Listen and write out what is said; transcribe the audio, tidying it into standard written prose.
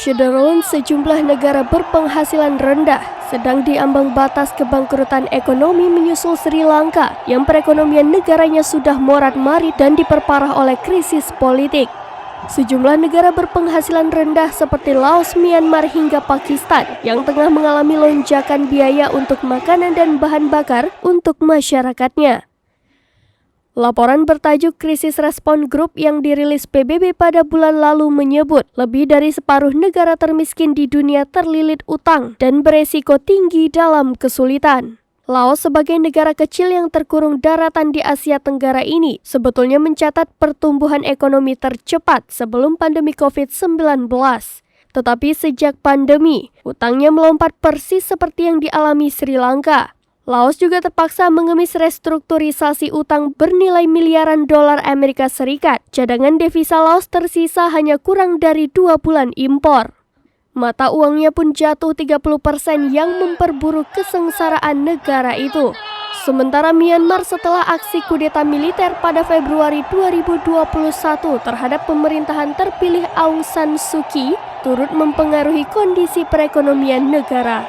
Syederung sejumlah negara berpenghasilan rendah sedang diambang batas kebangkrutan ekonomi menyusul Sri Lanka yang perekonomian negaranya sudah morat-marit dan diperparah oleh krisis politik. Sejumlah negara berpenghasilan rendah seperti Laos, Myanmar hingga Pakistan yang tengah mengalami lonjakan biaya untuk makanan dan bahan bakar untuk masyarakatnya. Laporan bertajuk Krisis Respon Group yang dirilis PBB pada bulan lalu menyebut lebih dari separuh negara termiskin di dunia terlilit utang dan beresiko tinggi dalam kesulitan. Laos sebagai negara kecil yang terkurung daratan di Asia Tenggara ini sebetulnya mencatat pertumbuhan ekonomi tercepat sebelum pandemi COVID-19. Tetapi sejak pandemi, utangnya melompat persis seperti yang dialami Sri Lanka. Laos juga terpaksa mengemis restrukturisasi utang bernilai miliaran dolar Amerika Serikat. Cadangan devisa Laos tersisa hanya kurang dari 2 bulan impor. Mata uangnya pun jatuh 30% yang memperburuk kesengsaraan negara itu. Sementara Myanmar setelah aksi kudeta militer pada Februari 2021 terhadap pemerintahan terpilih Aung San Suu Kyi turut mempengaruhi kondisi perekonomian negara.